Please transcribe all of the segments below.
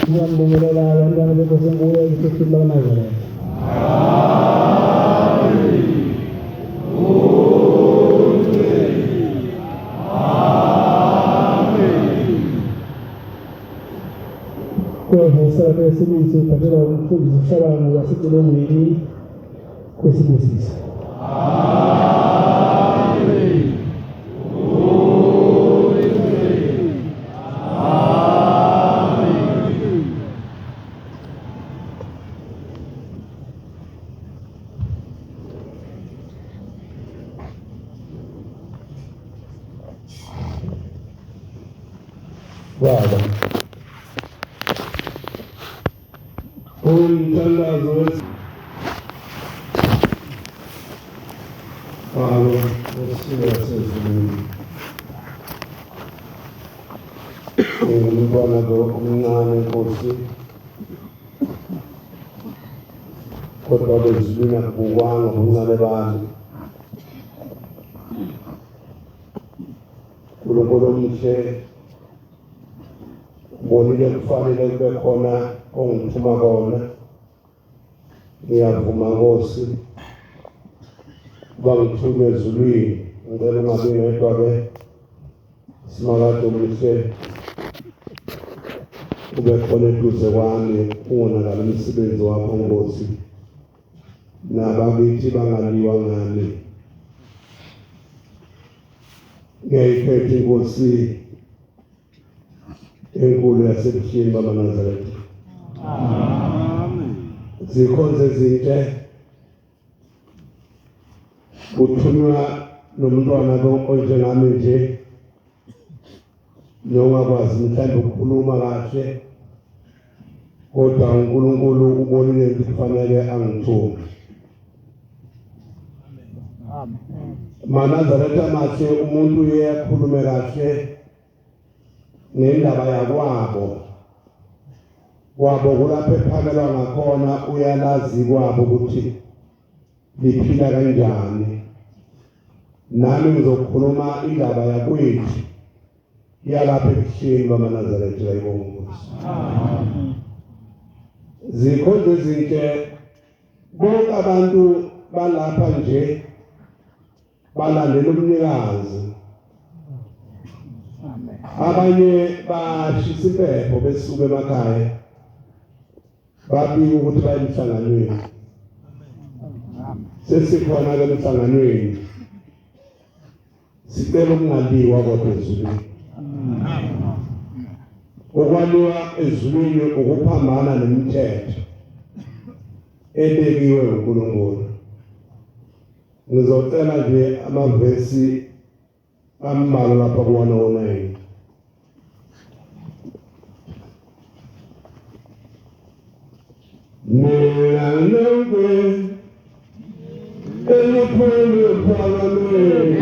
Ngiyambongelela abantwana benkosi enkulu eSifile kaNazaretha. Kwevesela kwesibisi uphathela umfundisi uhlabani wasecelengweni kwesibusisa. Baba umthandazo Baba osiyasezulwini umntwana lo omncane Nkosi kodwa bezulwini akubukwanga ubuncane bami uNkulunkulu omhle bonile kufanele kube khona ongithuma kona ngiyavuma Nkosi uba ngithume ezulwini ngicela ungabi ngedwa ke simakade omhle ube khona eduze kwami ungonakali umsebenzi wakho Nkosi nabakithi bangaliwa ngani ngiyayiphethe Nkosi enkulu yasebuhleni bamaNazaretha. Amen. Zikhonze ezinhle uthunywa nomntwana lo onjengami nje nongakwazi mhlawumbe ukukhuluma kahle kodwa uNkulunkulu ubonile ukuthi kufanele angithume. Amen. maNazaretha mahle umuntu uyakhulume kahle ngendaba yakwabo kulapho ephakelwa ngakhona uyalazi kwabo ukuthi liphila kanjani. Nami ngizokhuluma indaba yakwethu yalapha ebuhleni bamaNazaretha ayibonga. Amen. Zikhonze ezinhle bonke abantu balapha nje balandela umnikazi. Abanye bashisa impepho besuka emakhaya babika ukuthi baye emhlanganweni. Sesikhona ke emhlanganweni sicela ukungaliwa kodwa ezulwini. Ukwaliwa ezulwini ukuphambana nemithetho ebekiwe uNkulunkulu. Ngizocela nje amavesi ambalwa lapha kuwona online. Nilangwe eliphume phakameni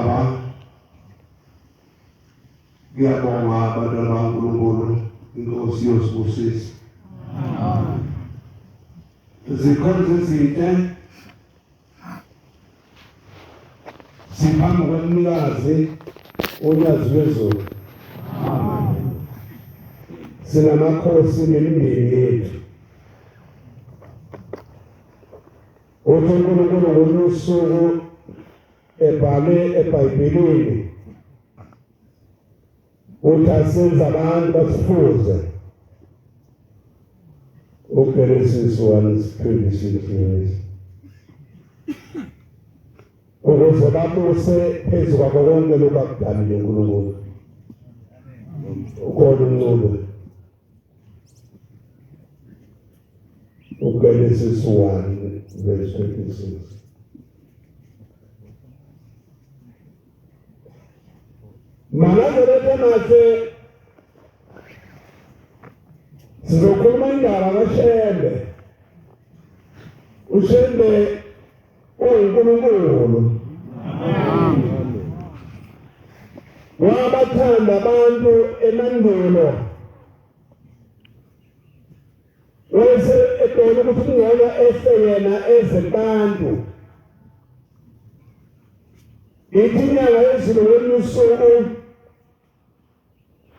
Baba ngiyabonga abantwana bakaNkulunkulu inkosi yosibusisa zikhona izinto siphambi kwemnikazi onyazi wezulu sinamakhosi nemindeni yethu uNkulunkulu ngosuku ebhale eBhayibhelini uthasenza abantu basifuze uGenesis 1:26 ukuze babuse phezu kwako konke lokhu akudalile uNkulunkulu ukhona umnqobo uGenesis 1:26 Manazarete mase sizokhuluma indaba kaShembe uShembe uNkulunkulu wabathanda abantu emandulo wese ebona ukuthi ngiyona eseyena ezebantu inyanga yezulu usuku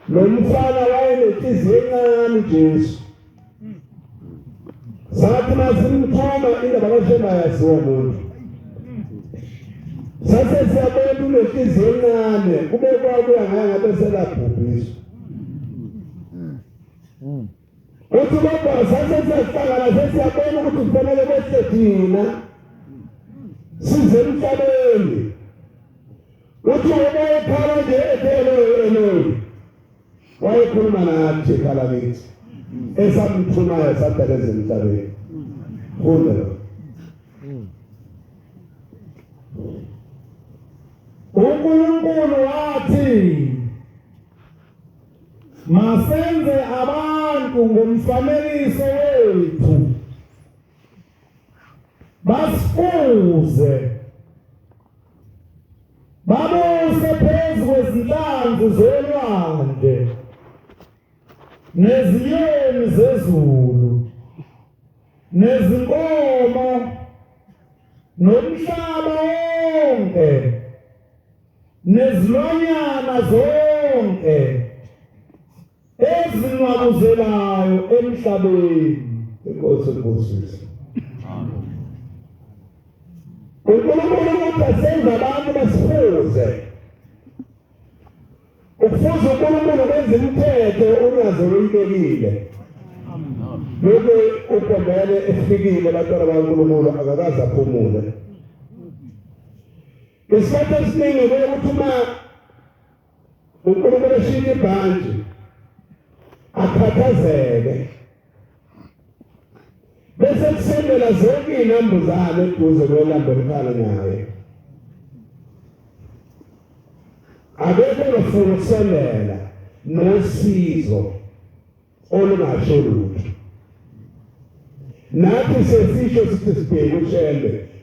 lo mfana wayenenhliziyo encane Jesu sathi masimthoma indaba kaShembe yaziwa umuntu sase siyabona unenhliziyo encane kube kwakuya ngabe selabhubhiswa uthi kodwa sase siyahlangana sesiyabona ukuthi kufanele bese thina size emhlabeni uthi wayekhala nje ephelo wayekhuluma nathi ekhala kithi esamthumayo sadeleza emhlabeni funda uNkulunkulu wathi masenze abantu ngomfanekiso wethu basifuze babuse phezu kwezinhlanzi zolwandle neziyoni zezulu nezinkomo nomhlaba wonke nezilwanyana zonke ezinwabuzelayo emhlabeni inkosi enkosini uNkulunkulu usenza abantu basifuze ukufuza uNkulunkulu kwenza imithetho unyazo loyibekile lokho ukhomele efikile abantwana bakaNkulunkulu akakaze aphumule isikhathi esiningi ukuthi uma uNkulunkulu eshintsha ibhanji akhathazeke bese kusendela zonke izinambuzane eduze kwelambelekhala naye akekho ngifuna ukusendela nosizo olungasho lutho nathi sesisho sithi sibheke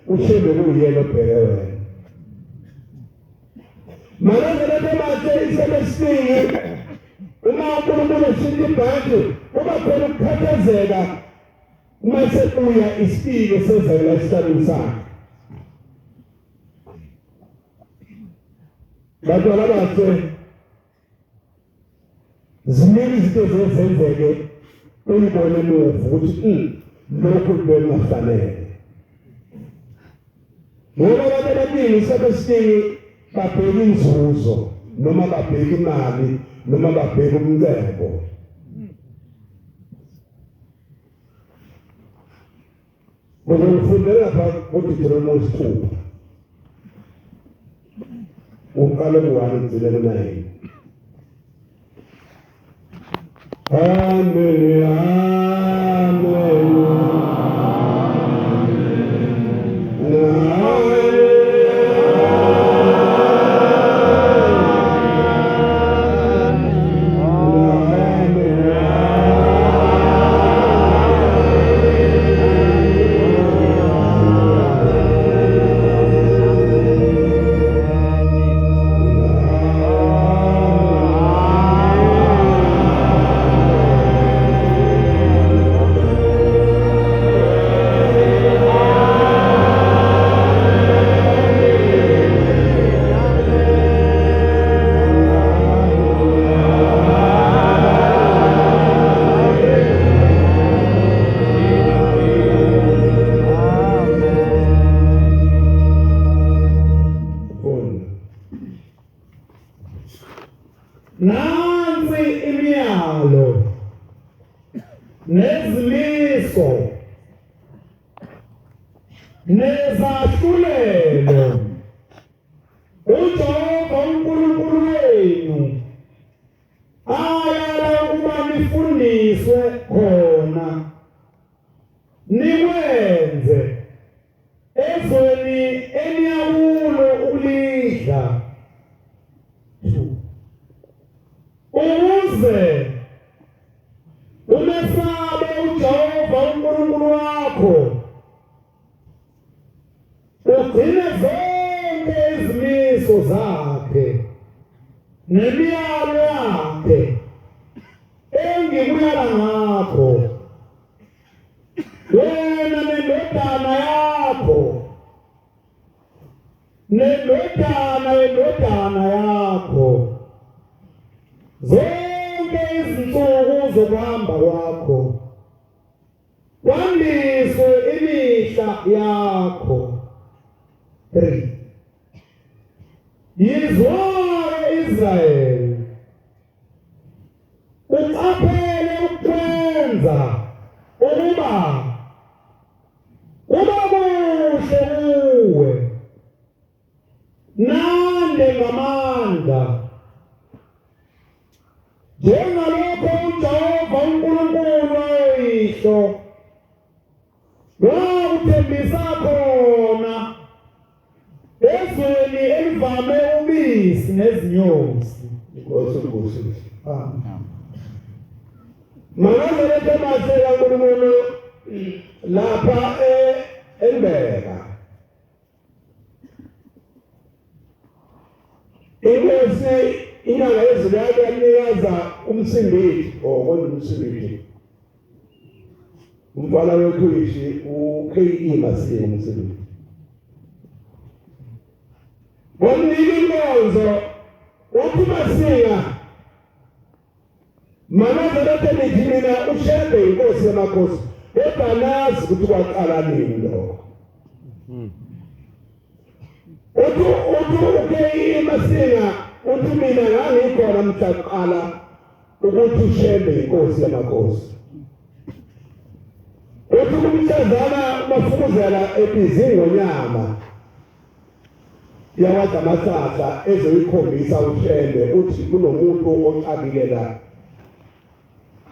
uShembe kuyena obheke wena manje lethe manje isebesiningi uma uNkulunkulu eshintsha ibhanji kuba khona ukukhathazeka uma sekuya isipilo sezela esihlabeni sakhe badala bathe ziningi izinto zenzeke uyibone emuva ukuthi lokhu kungafanele ngoba abantu abaningi sebesiningi babheka inzuzo noma babheka imali noma babheka umcebo ukufundela lapha kuDeuteronomy 2 uqala ku-1:9 Amen nansi imiyalo nezimiso nezahlulelo uJehova uNkulunkulu wenu ayala ukuba nifundiswe khona nikwenze ezweni eniyakulo ulidla ukuze umesabe uJehova uNkulunkulu wakho ugcine zonke izimiso zakhe nemiyalo yakhe engikuyala ngakho wena nendodana yakho nendodana yakho zonke izinsuku zokuhamba kwakho kwandiswe imihla yakho. 3 Yizwa Israel uqaphele ukwenza ukuba kuhle kuwe nande ngamandla njengalokho uJehova uNkulunkulu oyihlo wakuthembisa khona ezweni elivame ubisi nezinyosi. Inkosi. Manje lethe masela uNkulunkulu lapha eNbeka. Inkosi inyanga yezulu yanika umsindisi okwenza umsindisi. Umfana wekhishi uKE Masiye umsindisi. Wonile inkonzo uthi Masiya manje lethe nijimina ushebe inkosi yamakhosi ebanazi ukuthi kwaqala nini lo. Uthi uKE Masiya uthi mina ngangikhona mhlaqala ukuthi ushebe inkosi yamakhosi. Uthi kumhlazana mafukuzela ebizingonyama yawathi amasasa ezoyikhombisa ushebe uthi kunomuntu oqabile la.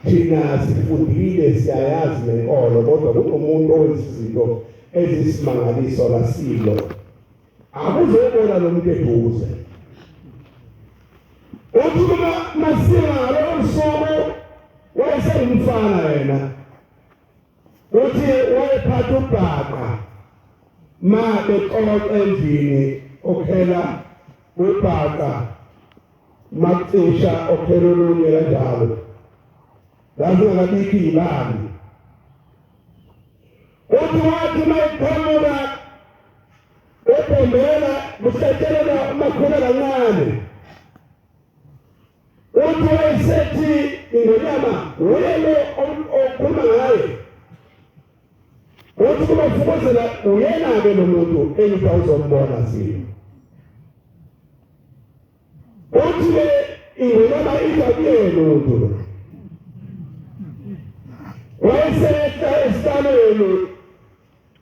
Thina sifundile siyayazi lenkolo kodwa kunomuntu owenza izinto ezisimangaliso lasilo. Akuzobona lo muntu eduze. Uthi Masiya lo msomo wayesengumfana yena. Uthi wayephatha ubhaqa ma beqoqa endlini okhela ubhaqa macisha okhela olunye kanjalo. Lazingakabikho ibani. Uthi wathi mayiqhamuka eBhombela kuhlekelela amakhulu kancane. Uthi wayesethi ingonyama uyelo okhuluma ngaye. Uthi kumafukuzela uyena-ke lo muntu engipha uzombona sini. Uthi-ke ingonyama ijakuyena umuntu lo. Wayesehla esikalweni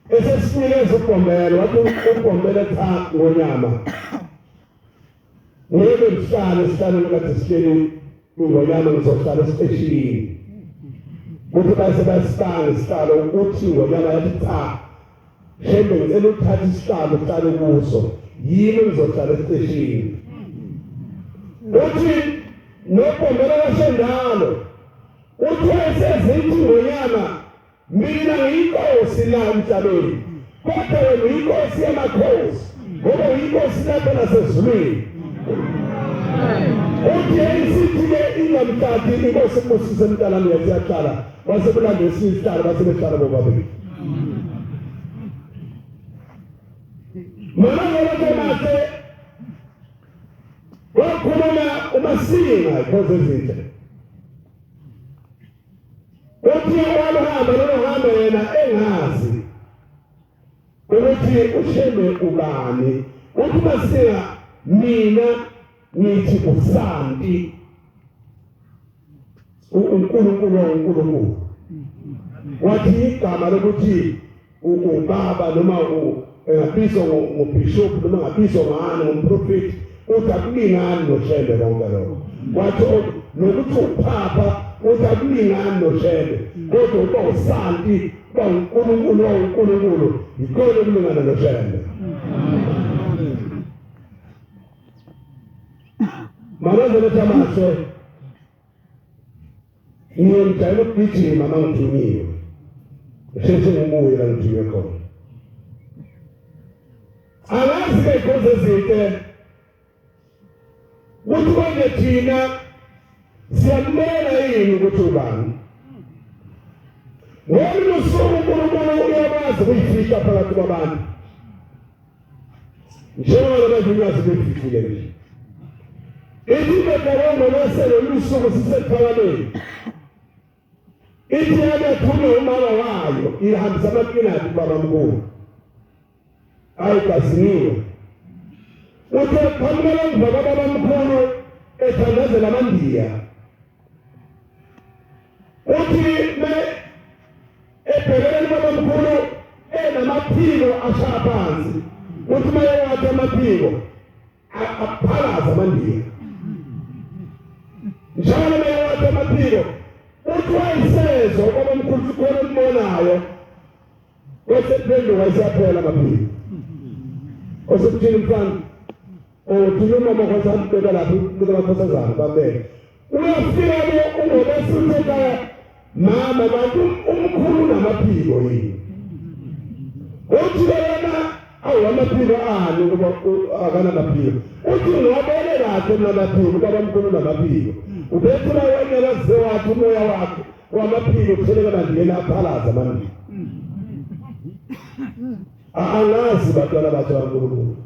esesinikeza uBhombela wathi uBhombela cha ngonyama. Ngeke mhlale esikalweni kade sihleli ingonyama ngizohlala esiteshini. Uthi base basipanga isihlalo ukuthi ngonyama yathi cha shembe ngicela ukuthatha isihlalo uhlale kuso yini ngizohlala esiteshini. Uthi noBhombela kasendalo uthi wayesezithi ngonyama mina ngiyinkosi la emhlabeni kodwa wena uyinkosi yamakhosi ngoba uyinkosi lapha nasezulwini. Uthi isithi-ke ingamthathi inkosi uMoses emntalami yasiyaqala wasekulanda esinye isihlalo basebehlala bobabili. Mana ngolokho mase wakhuluma uMasiya ikhoze ezinhle. Uthi waluhamba loluhambo yena engazi ukuthi ushebe ubani. Uthi Masiya mina ngithi uSanti uNkulunkulu wathi igama lokuthi ubaba noma engabizwa ngobishop noma ngabizwa ngani ngomprofeti uthi akulingani noShembe konke lokho wathi nokuthi uPhapha uthi akulingani noShembe kodwa uba usanti uba uNkulunkulu yikona okulingana noShembe. Manje lethamashe ngiyomjayela ukugijima uma ngidiniwe sheshe ngibuye la ngidinwe khona angazi-ke iy'gozi ezinde ukuthi konje thina siyakubona yini ukuthi ubani ngolunye usuku uNkulunkulu uyakwazi ukuyifihla phakathi kwabantu njengoba abadunyazi befihlile nje ithi ngeqondo lusuku sisephakameni ithi yabephuma umama wayo ihambisa amakinati kubabamkhulu ayigaziniwe uthe phamukela emva kwababamkhulu ethandazela amandiya uthi ebhekeleni babamkhulu enamaphiko ashaya phansi uthi uma yewathi amaphiko aphalaza amandiya njalo uma yewathi amaphiko uthi wayisezwa kwabamkhulu sikhona embonayo kwesephenduka isaphela amaphiko osekuthini mfana thina umama kwasami beka lapho kukakhosazana bambele uyafika ke ungobesuthetha mama bantu umkhulu namaphiko yini uthi yena awamaphiko ani ukuba akanamaphiko uthi ngiyabone kahle namaphiko babamkhulu namaphiko ubethula wena zewathi umoya wakhe wamaphiko uthelekana ndiyena aphalaza manje angazi batwana baNkulunkulu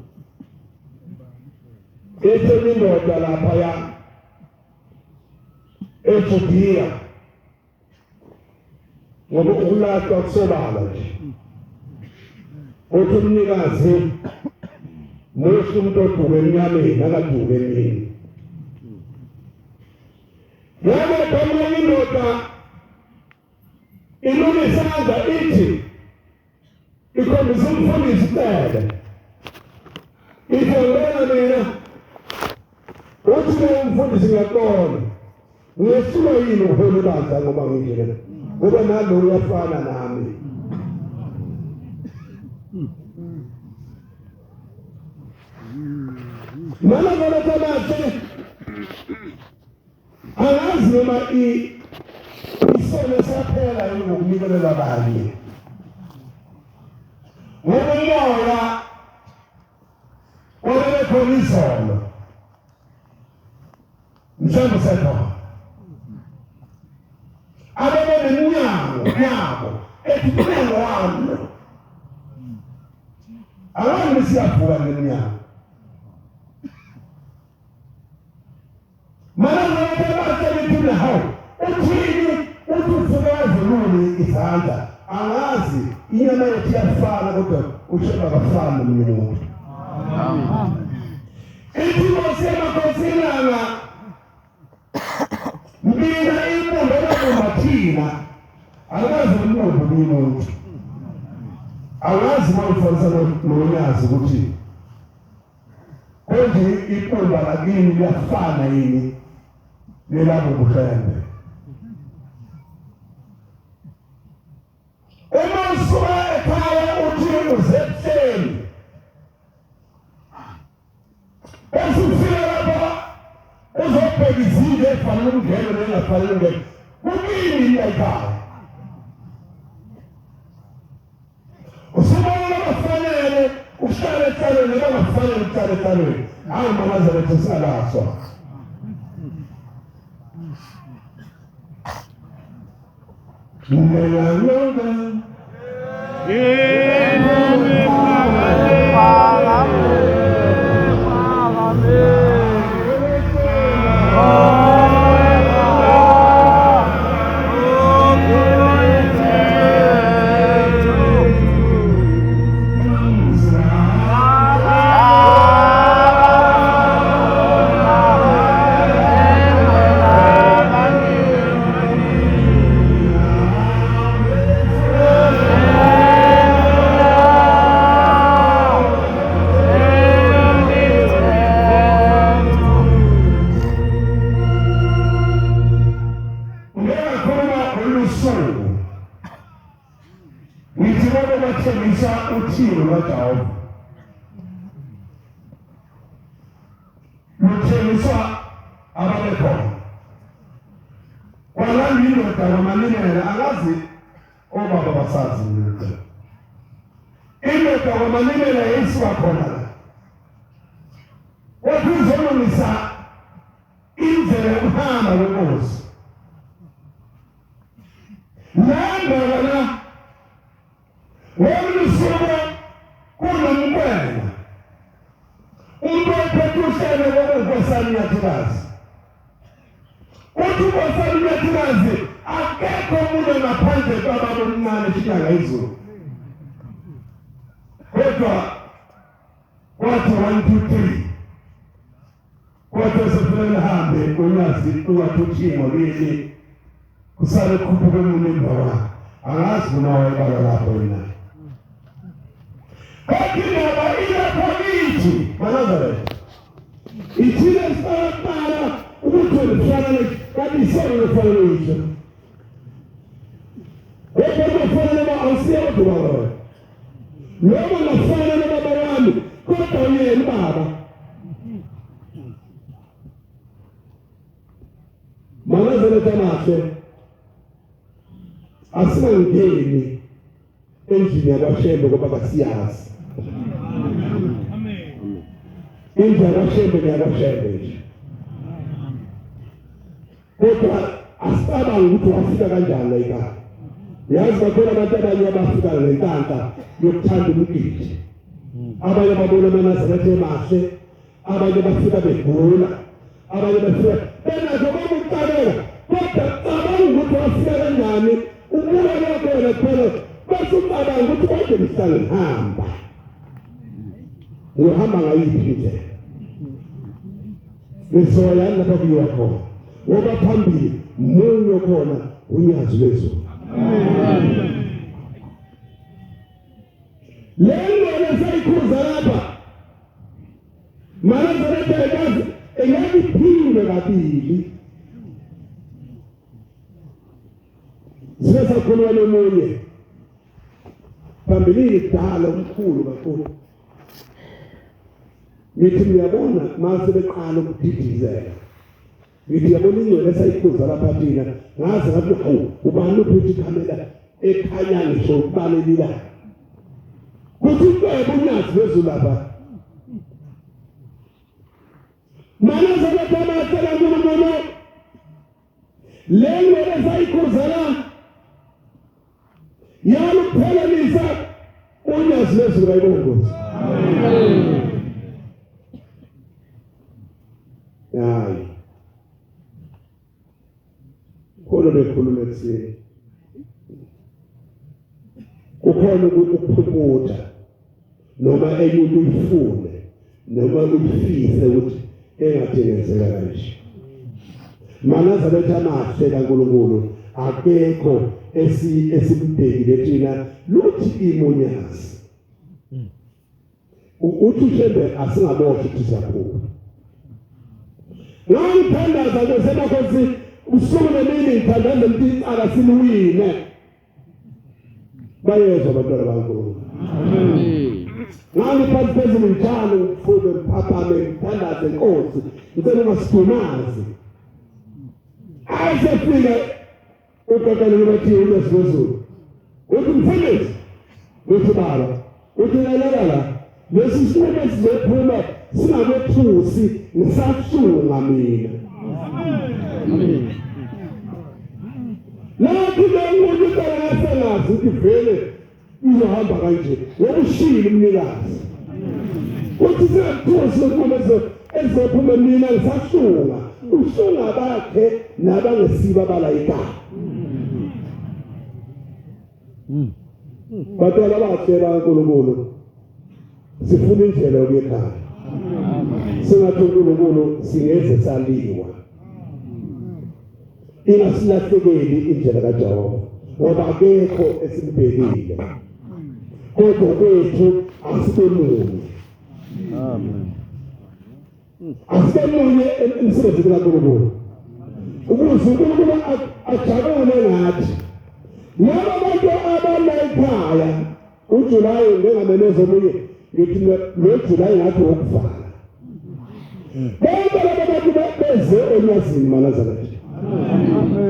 ethe indoda lapha eJudiya ngoba ukulahlwa kusobala nje uthi umnikazi muhle umuntu oduke emnyameni akaduke emini yabo khona indoda ilumisanga ithi ikhombisa umfundisi kuphela ithi ngibona mina uthi umfundisi ngiyaqona ngesuka yini uhole bandla ngoba ngiyile ngoba nalo uyafana nami mana ngala thamathe angazi noma isona saphela yini ngokunikelela abanye ngoba umoya khona izolo mhlawumbe sekhona ababona iminyango ethi umnyango wami abantu siyavuka ngeminyango mana ngabona hawo uthini uthuzukazuluni izandla angazi inyama yothi yafana kodwa usheba kafana nomunye umuntu ithi mosemakhosilanga mina imbundo lakumathina akazi umbundo umuntu akazi mawufanisa nonyazi ukuthi konje iphumba lakini liyafana yini nelabo buhlembe usuka ekhaya uthi uzepheni esifika lapha uzobheka izinto efanele ungene nengafanele ungene kumini ekhaya usubona abafanele uhlale eceleni bangafanele uhlale eceleni hayi mamazarethe salaswa uthini kaJehova luthengiswa ababekhona kwalanda indoda kwamanimela akazi obaba basazi lutho indoda kwamanimela yayisuka khona la wathi uzolungisa indlela yokuhamba kwenkosi njengoba la wolusuku kunomkwena umuntu ophethe uhlelo lokunkosana uNyathikazi uthi unkosana uNyathikazi akekho umuntu ngaphandle kwababa omncane eShilanga izulu kodwa wathi 1 2 3 kodwa sefuna hambe unyazi uwathuthimo leli kusale khuphuke umuntu embawa angazi noma wayebala lapho yena kodwa ilapho kithi Nazareth ithile sifana ukuthi ufanele kabisele ufanele nje kodwa ufanele awusiye kodwa noma ngafanele baba wami kodwa yena baba Nazareth amahle asingangeni endlini yakwaShembe ngoba basiyazi indlu yakwaShembe yakwaShembe kodwa asicabanga ukuthi wafika kanjani la ekhaya yazi bakhona abantu abanye abafika ngentanka yokuthanda umgidi abanye babona amaNazaretha emahle abanye bafika begula abanye bafika benazo bamuqabela kodwa cabanga ukuthi wafika kanjani ukuba lokho phela bese ucabanga ukuthi kodwa mhlangihamba uhamba ngayiphi nje besoyana lapha kuyiwa khona ngoba phambili munye khona unyazi lezulu lelo lesayikhuza lapha Nazareth yazi engayiphinde kabili sesa khona lomunye phambili kudala omkhulu kakhulu ngithi ngiyabona mase beqala ukudidizela ngithi yabona ingcwele esayikhuza lapha thina ngaze ngathi hawu ubani uphethe ikhamera ekhanya ngisho ukubalelila kuthi kwebo unyazi lezulu lapha Nazareth amatela ngomono lelo esayikhuza la yaluphelelisa unyazi lezulu kayibongozi hayi khona bekhuluma ekseni kukhona ukuphumutha noma eyumuntu uyifune noma uyifise ukuthi engathengezeka kanje Nazareth amahle kaNkulunkulu akekho esibhekile thina luthi imunyazi uthi ushembe asingaboshwe ukuthi siyaphuma ngangithandaza kwesemakhosi usuku nemini ngithandaza ukuthi akasiluwine bayezwa abantwana baNkulunkulu ngangiphansi phezulu njalo ukufume mphaphame ngithandaze inkosi ngicela ungasidumazi ayesefika ukakala bathi uyasizulu uthi mfundisi uthi baba uthi lalala lesisuke sizophuma singakwethusi ngisashunga mina lapho umuntu uyasebenza ukuthi vele uzohamba kanje wokushila umnikazi uthi sekuthusi ukuba ezophuma mina ngisashunga ushunga bakhe nabangesiba balayika batala bathela uNkulunkulu sifuna indlela yokukhaya singathi uNkulunkulu singeze saliwa ingasilahlekeli indlela kaJehova ngoba akekho esimbhekile kodwa kwethu asibemunye amen asibemunye emsebenzini kaNkulunkulu ukuze uNkulunkulu ajabule ngathi laba bantu abala ekhaya uJulayi ngengamelezo omunye ngithi lo July ngathi okuvala bonke laba bantu beze enyazini maNazaretha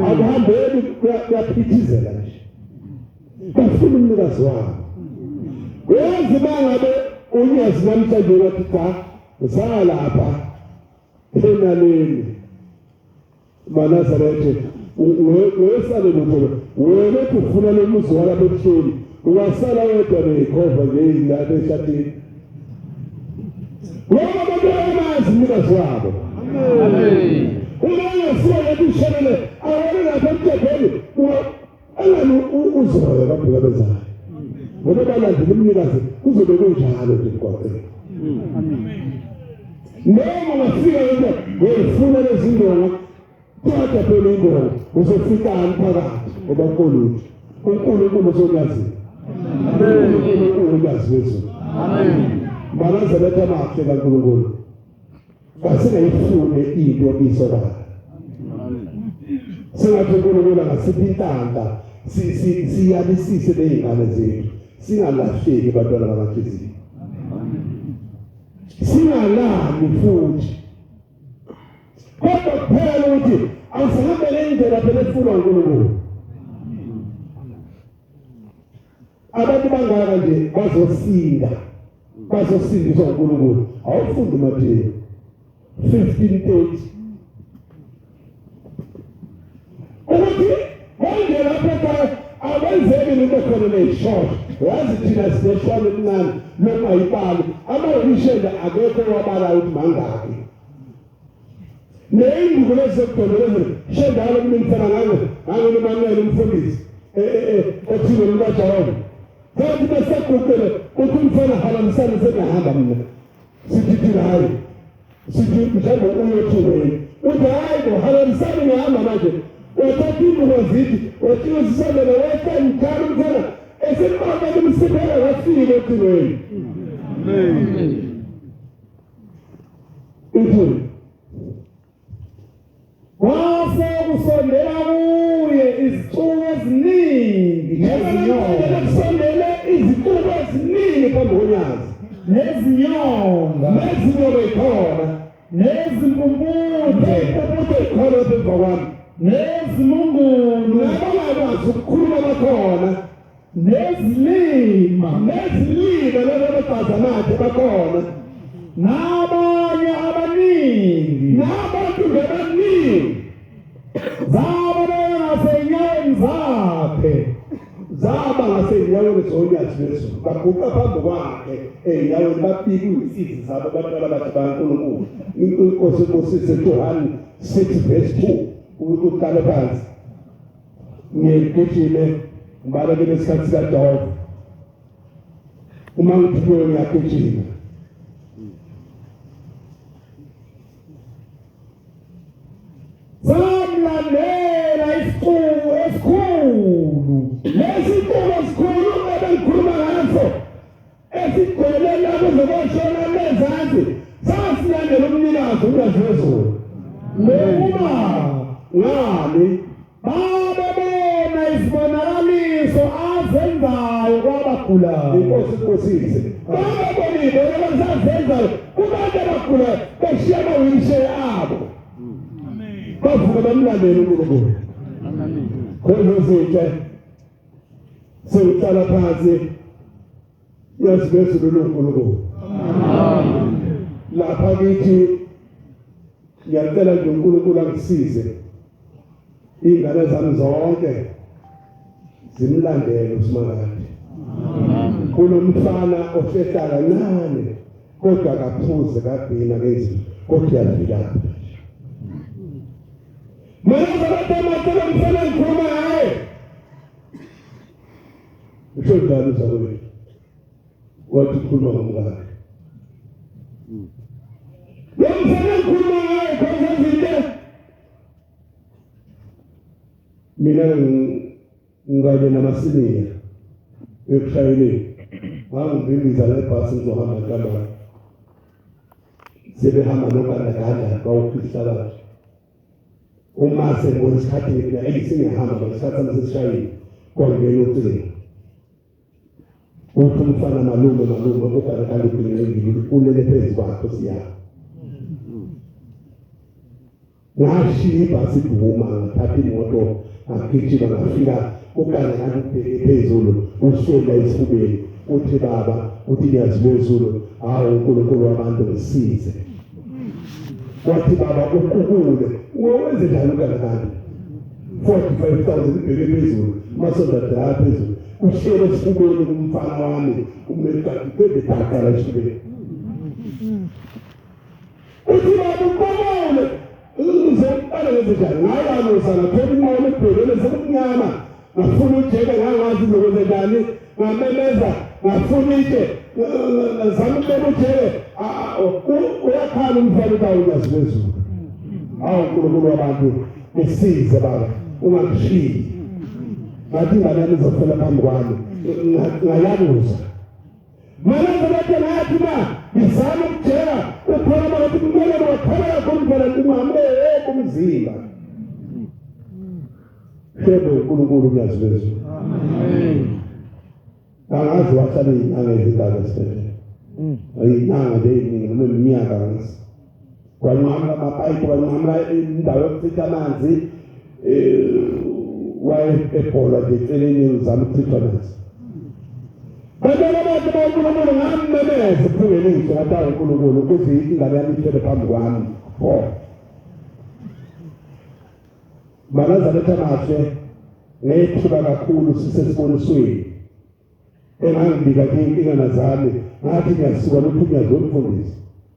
akuhambeli kuyaphithizela nje bafuna umnikazi wabo uyazi bangabe unyazi namhlanje wathi cha usalapha enaleni maNazaretha wesale lokho wena ufuna lo muzi walapha ebuhleni ungasala wedwa nekhova ngeyilapha eshadini ngoba abantu bayamazi umnikazi wabo amen uma ngesiya lesishele awona lapha emthethweni angani uzoya babheka bezayo ngoba balandela umnikazi kuzobe kunjalo nje kwaphela amen noma ngafika into ngifuna lezindonga kodwa phela ingoma uzofika phakathi ngoba nkulunkulu uNkulunkulu uzoyazi uNkulunkulu uyazi wezulu amen maNazaretha mahle kaNkulunkulu asingayifune into isokala singathi uNkulunkulu angasiphi intanda siyalisise lezingane zethu singalahleki bantwana bakaNkulunkulu singalami futhi kodwa kuphela ukuthi awusahambe indlela phela efunwa uNkulunkulu abantu bangaka nje bazosindiswa uNkulunkulu awufundi Mateyu 15:30 ukuthi konke lapha abenzeke into khona leshort yazi thina sishwane encane noma yipalo amawishela akekho wabala ukuthi mangaki neyingubo lezokudoleleza shendalo umfana ngangomanele umfundisi othile uMaJehova kanti besegugele uthi umfana halamisana sekahamba mina sithi hayi sithi mhlawumbe uyothini uthi hayi halamisana ngihamba manje uthatha ingubo zithi uthizisele wetha njalo umfana eseqoqa kumsipela wafika ekhulweni amen uthini wase kusondela kuye izicuku eziningi nezinyonga izicuku eziningi phambi konyazi nezinyonga nezinyoka khona nezimpumputhe khona emva kwami nezimungulu nabangakwazi ukukhuluma bakhona nezilima lababazanathe bakhona nabanye abaningi nabantu abaningi zaba ngasenyaweni zakhe zaba ngasenyaweni zonyazi lezulu baguqa phambi kwakhe enyaweni bafika izisi zabo abantwana bathi baNkulunkulu inkosi uMoses John 6:2 ukuqala phansi ngiyigijile ngibala lesikhathi sikaJehova uma ngithuke ngiyagijima samlandela isiqubu esikhulu lesiqubu esikhulu ebengikhuluma ngaso esigcwele labo zokushona lezansi sasilandela umnikazi uNkulunkulu noma ngani babona isibonakaliso azenzayo kwabagulayo inkosizise babonile abazenzayo kubantu abagulayo beshiya amawheelchair abo bavuka bamlandela uNkulunkulu amen khona zinhle sewuhlala phansi yazibezulu uNkulunkulu amen lapha kithi ngiyacela nje uNkulunkulu angisize ingane zami zonke zimlandele uSimakade amen kunomfana ofeta kancane kodwa akaphuze kabhina ngezi kodwa yafika maNazaretha macela mfana ngikhuluma ngaye uShodani zawe wathi khuluma ngomngane yamfana ngikhuluma ngaye khona izinto mina ngabe namasiniya ekushayeleni ngangibimbiza lebhasi ngizohamba kanjalo sebehamba nokandaganda bawukhishalayo uma sekwesikhathi ngisingehamba ngesikhathi sesishayile kwangena ucingo uthi umfana malume ukarekala ubhilingile ulele phezu kwakho siyapha. Ngashiya ibhasi iduma ngathatha imoto ngagijima ngafika ukarekala ubheke phezulu uswela esifubeni uthi baba uthi ngiyazibezulu hawu uNkulunkulu wabantu ngisize. Wathi baba ukukule wenze njalo ukarekala 45,000 ibheke phezulu masonda dra phezulu ushele esifubeni kumfana wami umelika ngibedakala esifubeni. Uthi baba ukubule uzoqala ngenze njalo ngayanusa ngaphethe inqola ebhekele sekumnyama ngafuna ujeke ngangazi zokwenzekani ngamemeza ngafuna itshe ngazama ukubeka ujeke uyakhala umfana utawo uyazibezulu. Hawu uNkulunkulu wabantu ngisize baba ungangishiyi. Ngathi ingane yami izofela phambi kwami ngayabuza. Malenza bathi ngathi ma ngizama ukujeka uphela bathi kumele bakhala kakhulu mfana kungahambe kumzimba. Shebe uNkulunkulu uyazibezulu. Amen. Angazi wahlala inyanga ezindaba esibhedlela. Inyanga leyiningi noma iminyaka ngasi. Kwanqamla amapayipi kwanqamla indawo yokuchitha amanzi wayebhola nje eceleni ngizama ukuchitha amanzi. Badala bathi uNkulunkulu ngamemeza ephungeni ngisho ngathi uNkulunkulu ukuthi ingane yami iphele phambi kwami. Malazaretha mahle ngethuka kakhulu sisesibonisweni. Engangibika inkinga zami ngathi ngiyasuka lokhu ngiyazomfundisa.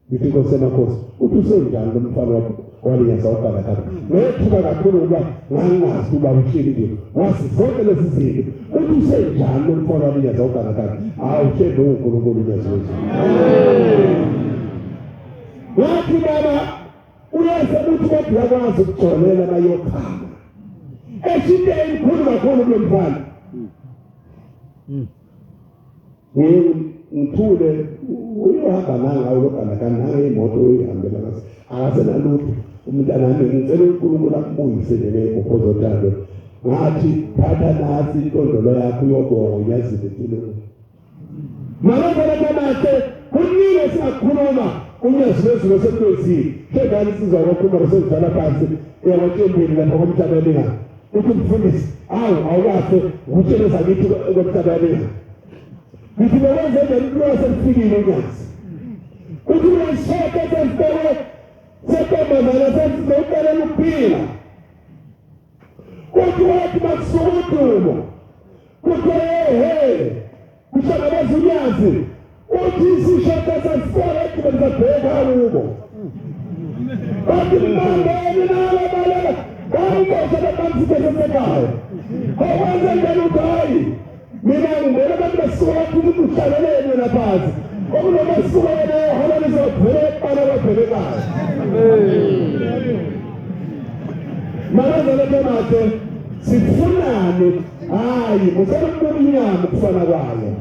Ngithi Nkosi emakhosi uthi usenjani lo mfana wakho walinyasa ukarekala. Ngethuka kakhulu ngoba ngangazi uba uhleli nje wazi zonke lezi zinto. Uthi usenjani lo mfana walinyasa ukarekala. Hawu shebe uNkulunkulu uyazibezulu. Wathi baba uyase uthi kodwa yakwazi ukujolela bayokhala. Esinde inkulu kakhulu lo mfana. Ngithule uyahamba nangawo lokana naye imoto uyihambela ngase akasena lutho umntana nami ngicela uNkulunkulu akubuyise le ngophozothando ngathi thatha nasi intondolo yakho uyobonga uyazile impilo malangana kamathe kunile siyakhuluma unyazibezulu sekwezini kedani sizwa ukukhuluma sezidlala phansi yabatshembeni lapha komhlabeni uthi mfundisi awukahle ngitsheleza ngithi komhlabeni ngithi benze njani sesifikile nyazi uthi washoka sesifike setomazana sesizokela ukuphila uthi wathi bakusukudumo uthi kuhlangabeza unyazi uthi sishoka sesifike ekubenzabheka ubo bathi mbambeni nalabalela bayibosha bakamsike sesekhaya okwenze njani uthi hayi mina ngibona abantu basuka umuntu uhlalelene laphansi okunobasuka yena hola lizobheka ababhekayo. Manje lapha manje sifunane hayi musakubona inyama kufana kwayo.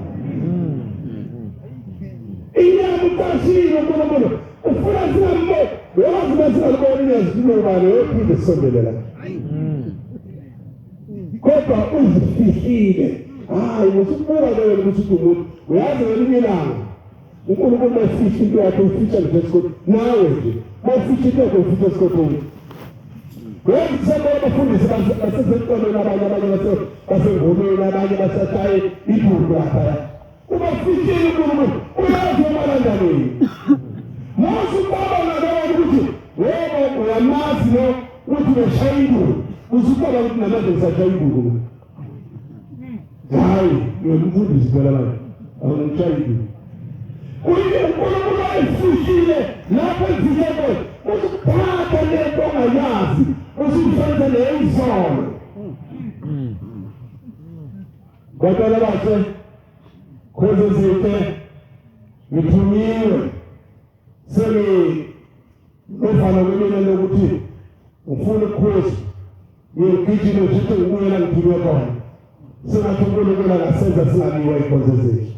Inyama ukashilo uNkulunkulu ufuna sinambo wazi masikubona inyama bani ophinde sondelela. Kodwa uzifihile hayi usubuka leyo ukuthi umuntu uyazi ngelinye ilanga uNkulunkulu masifihla into yakhe ufihla ngesikole nawe nje masifihla into yakhe ufihla esikole. Ngoba sabo abafundisi basesekolweni abanye basengomeni abanye basashaye ibhulu lapha. Ubafihile uNkulunkulu uyazi umalandaleni. Mose baba ngaba ukuthi yebo uyamazi lo uthi beshaya ibhulu usuqala ukuthi namanje ngisashaya ibhulu. Hayi ngiyamfundisa phela manje awungitshayile uNkulunkulu ayifihile lapho ezikho usiphatha lento ongayazi usisenze leyizono kodwa bathi khoze zithe ngithunywe sele ufana kumina lokuthi ufuna ukukhosi ngigijima ukuthi ngibuyela ngithunywe khona singathi uNkulunkulu akasenza singabiwa ikhonzo zethu.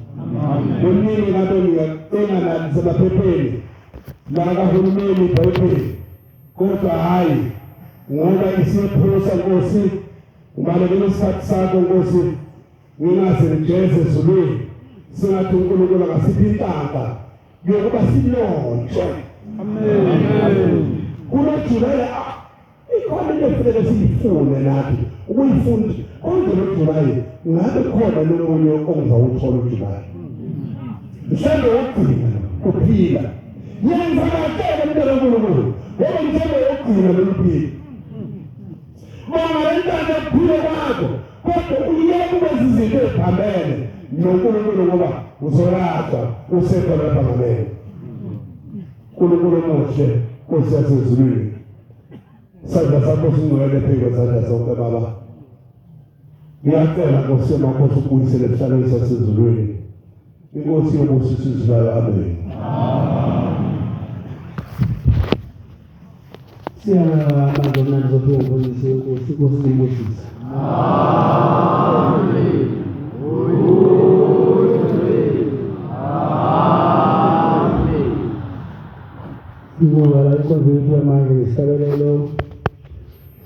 Kunini ngabe ngiyacela nani semaphepheni la kahulumeni iBhayibheli kodwa hayi ngoba isiphusa Nkosi ubalekele isikhathi sakho Nkosi ngingaze ngijeze ezulwini singathi uNkulunkulu angasiphi inhlaka yokuba sinotshwe. Amen. KunoJulayi ikhona into efanele siyifune nathi ukuyifunda konke noJulayi ngabe khona nomunye ongizawuthola uJulayi. Mhlawumbe wogcina kuphila yenza kahle umntwana kaNkulunkulu ngoba mhlawumbe wogcina lokuphila mangalentanda kuphila kwakho kodwa uyeke ukwenza izinto eziphambene noNkulunkulu ngoba uzolahla usekho lapha ngamene. uNkulunkulu muhle Nkosi yasezulwini, isandla sakho singcwele phezu kwezandla zonke Baba. Ngiyacela Nkosi yamakhosi ukubuyisele emhlalweni sasezulwini. Inkosi yobuso sizulayo. Amen. Siyabonga manje zokuphungulisa inkosi kusimbusisa. Amen. Ngoba la inkonzo manje ngisabelelo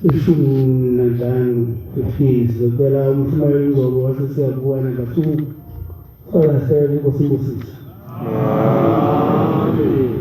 seshumi nanhlanu 15 sizocela umhlumayeli Ngcobo wasesiyabuya namba 2 sola sele kusimbusisa. Amen.